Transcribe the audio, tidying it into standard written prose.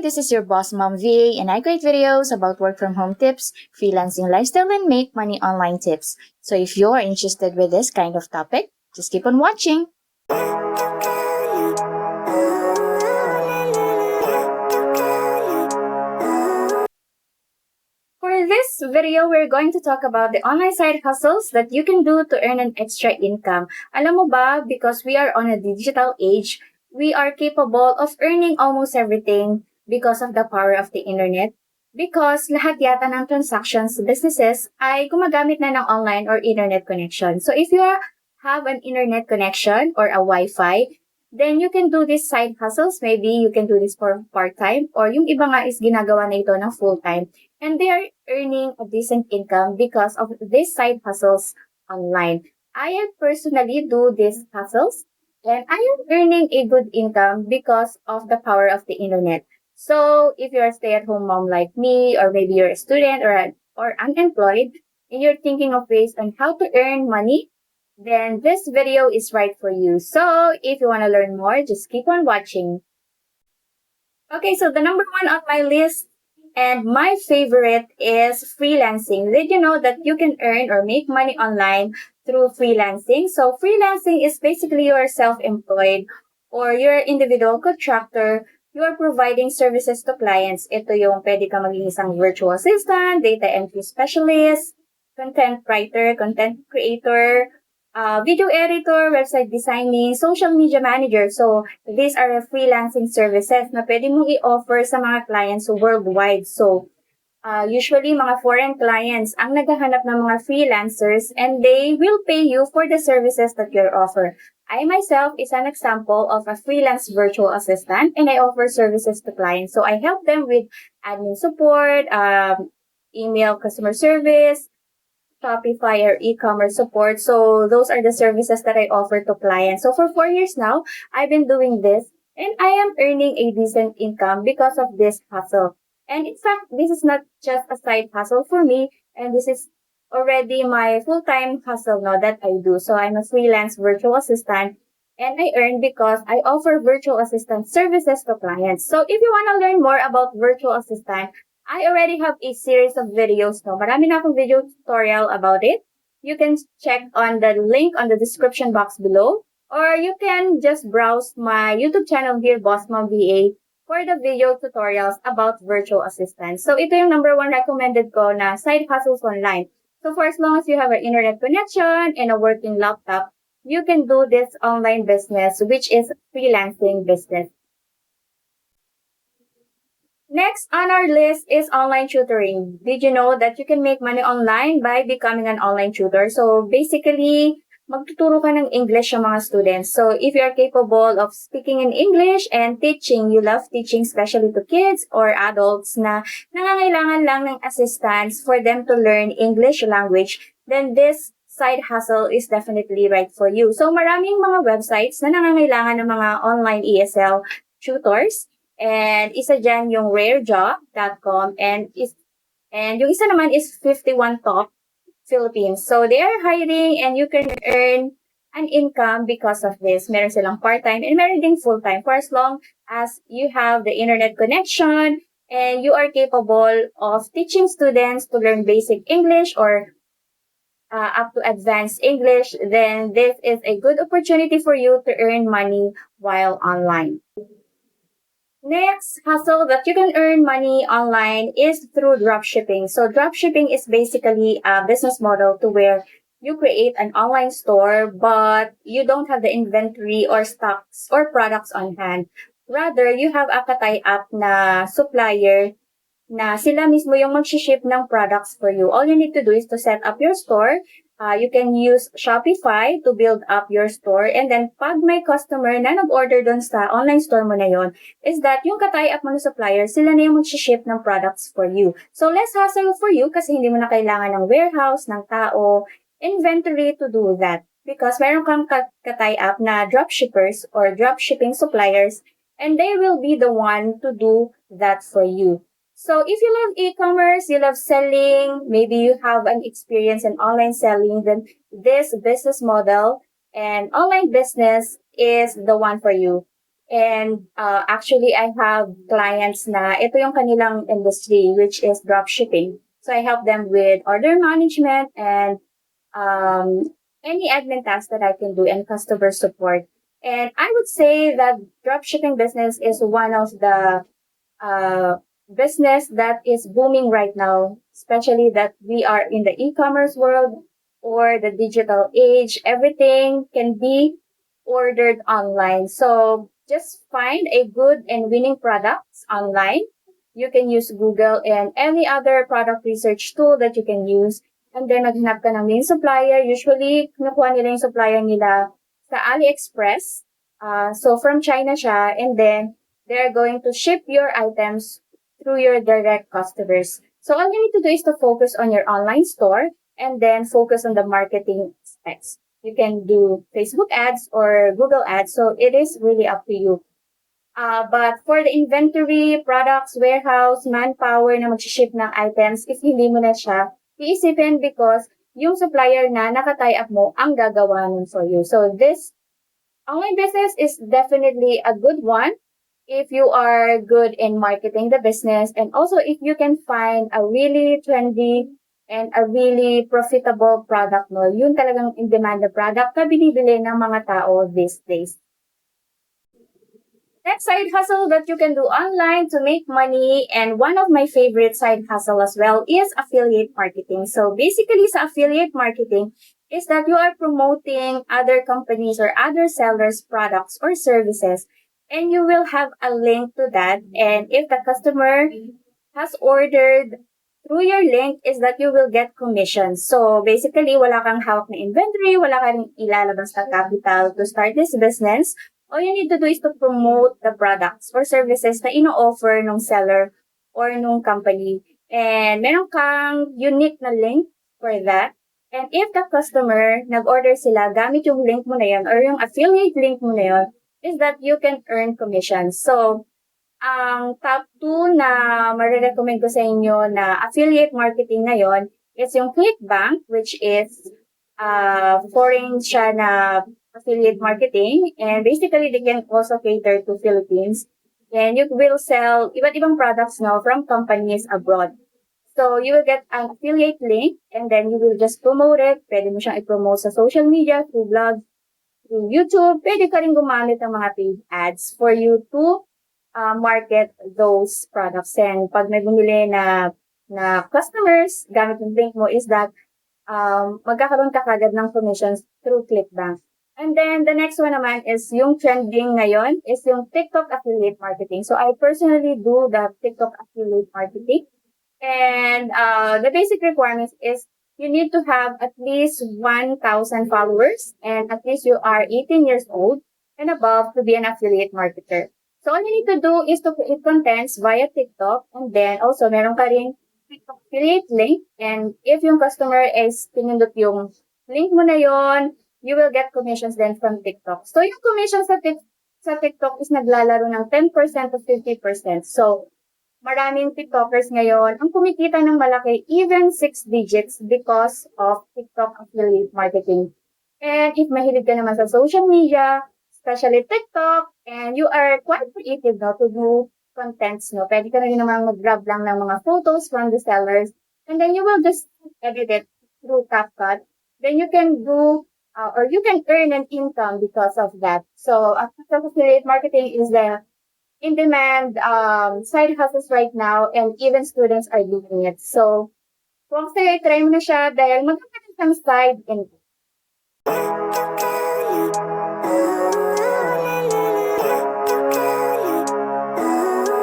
this is your boss mom VA and I create videos about work from home tips, freelancing lifestyle, and make money online tips. So if you're interested with this kind of topic, just keep on watching. For this video, we're going to talk about the online side hustles that you can do to earn an extra income. Alam mo ba, because we are on a digital age, we are capable of earning almost everything because of the power of the internet. Because lahat yata ng transactions businesses ay gumagamit na ng online or internet connection. So if you have an internet connection or a Wi-Fi, then you can do these side hustles. Maybe you can do this for part-time or yung iba nga is ginagawa na ito ng full-time. And they are earning a decent income because of these side hustles online. I personally do these hustles and I am earning a good income because of the power of the internet. So if you're a stay-at-home mom like me, or maybe you're a student or unemployed, and you're thinking of ways on how to earn money, then this video is right for you. So if you want to learn more, just keep on watching. Okay, so the number one on my list and my favorite is freelancing. Did you know that you can earn or make money online through freelancing? So freelancing is basically you're self-employed or you're an individual contractor. You're providing services to clients. Ito yung pwede ka maging isang virtual assistant, data entry specialist, content writer, content creator, video editor, website designing, social media manager. So, these are freelancing services na pwede mong i-offer sa mga clients worldwide. So, usually mga foreign clients ang naghahanap ng mga freelancers and they will pay you for the services that you offer. I myself is an example of a freelance virtual assistant and I offer services to clients. So, I help them with admin support, email customer service, Shopify or e-commerce support. So those are the services that I offer to clients. So for 4 years now, I've been doing this and I am earning a decent income because of this hustle. And in fact, this is not just a side hustle for me, and this is already my full-time hustle now that I do. So I'm a freelance virtual assistant and I earn because I offer virtual assistant services to clients. So if you want to learn more about virtual assistant, I already have a series of videos no. Marami na akong video tutorial about it. You can check on the link on the description box below. Or you can just browse my YouTube channel here, Boss Mom VA, for the video tutorials about virtual assistants. So ito yung number one recommended ko na side hustles online. So for as long as you have an internet connection and a working laptop, you can do this online business, which is freelancing business. Next on our list is online tutoring. Did you know that you can make money online by becoming an online tutor? So basically, magtuturo ka ng English sa mga students. So if you're capable of speaking in English and teaching, you love teaching especially to kids or adults na nangangailangan lang ng assistance for them to learn English language, then this side hustle is definitely right for you. So maraming mga websites na nangangailangan ng mga online ESL tutors. And isa dyan yung rarejob.com and yung isa naman is 51 Talk Philippines. So they are hiring and you can earn an income because of this. Meron silang part-time and meron ding full-time for as long as you have the internet connection and you are capable of teaching students to learn basic English or up to advanced English, then this is a good opportunity for you to earn money while online. Next hustle that you can earn money online is through dropshipping. So dropshipping is basically a business model to where you create an online store but you don't have the inventory or stocks or products on hand. Rather, you have a tie-up na supplier na sila mismo yung mag-ship ng products for you. All you need to do is to set up your store. You can use Shopify to build up your store and then pag may customer na nag-order doon sa online store mo na yon, is that yung ka-tie-up mo na supplier, sila na yung mag-ship ng products for you. So less hassle for you kasi hindi mo na kailangan ng warehouse, ng tao, inventory to do that. Because meron kang ka-tie-up na dropshippers or dropshipping suppliers and they will be the one to do that for you. So if you love e-commerce, you love selling, maybe you have an experience in online selling, then this business model and online business is the one for you. And actually, I have clients na ito yung kanilang industry, which is dropshipping. So I help them with order management and any admin tasks that I can do and customer support. And I would say that dropshipping business is one of the uh, business that is booming right now, especially that we are in the e-commerce world or the digital age. Everything can be ordered online. So just find a good and winning products online. You can use Google and any other product research tool that you can use. And then maghanap ka ng main supplier. Usually, kinukuha nila yung supplier nila sa AliExpress. So from China siya. And then they're going to ship your items through your direct customers. So all you need to do is to focus on your online store and then focus on the marketing aspects. You can do Facebook ads or Google ads. So it is really up to you. But for the inventory, products, warehouse, manpower na mag-ship ng items, if hindi mo na siya, iisipin because yung supplier na nakatie up mo ang gagawa nun for you. So this online business is definitely a good one if you are good in marketing the business and also if you can find a really trendy and a really profitable product mo, yun talagang in demand na product na binibili ng mga tao these days. Next side hustle that you can do online to make money, and one of my favorite side hustle as well is affiliate marketing. So basically sa affiliate marketing is that you are promoting other companies or other sellers products or services and you will have a link to that, and if the customer has ordered through your link is that you will get commission. So basically wala kang hawak na inventory, wala kang ilalabas na capital to start this business. All you need to do is to promote the products or services na ino-offer ng seller or nung company. And meron kang unique na link for that. And if the customer nag-order sila gamit yung link mo na yun or yung affiliate link mo na yun, is that you can earn commission. So, ang top 2 na marirecommend ko sa inyo na affiliate marketing na yon is yung ClickBank, which is foreign siya na affiliate marketing. And basically, they can also cater to Philippines. And you will sell iba't ibang products now from companies abroad. So, you will get an affiliate link and then you will just promote it. Pwede mo siyang i-promote sa social media, through blog, through YouTube. Pwede ka rin gumamit ng mga paid ads for you to market those products. And pag may bumili na customers, gamit yung link mo is that magkakaroon ka kagad ng commissions through ClickBank. And then, the next one naman is yung trending ngayon is yung TikTok affiliate marketing. So, I personally do the TikTok affiliate marketing. And the basic requirements is you need to have at least 1,000 followers and at least you are 18 years old and above to be an affiliate marketer. So, all you need to do is to create contents via TikTok and then also meron ka rin TikTok affiliate link, and if yung customer is pinindot yung link mo na yon, you will get commissions then from TikTok. So, yung commission sa TikTok is naglalaro ng 10% to 50%. So, maraming TikTokers ngayon ang kumikita ng malaki, even 6 digits because of TikTok affiliate marketing. And if mahilig ka naman sa social media, especially TikTok, and you are quite creative no, to do contents, no? Pwede ka na rin naman mag-grab lang ng mga photos from the sellers, and then you will just edit it through CapCut. Then you can do, or you can earn an income because of that. So, affiliate marketing is the in-demand side hustles right now, and even students are doing it. So, kung sa'yo, try mo na siya dahil magkakaroon kang side income.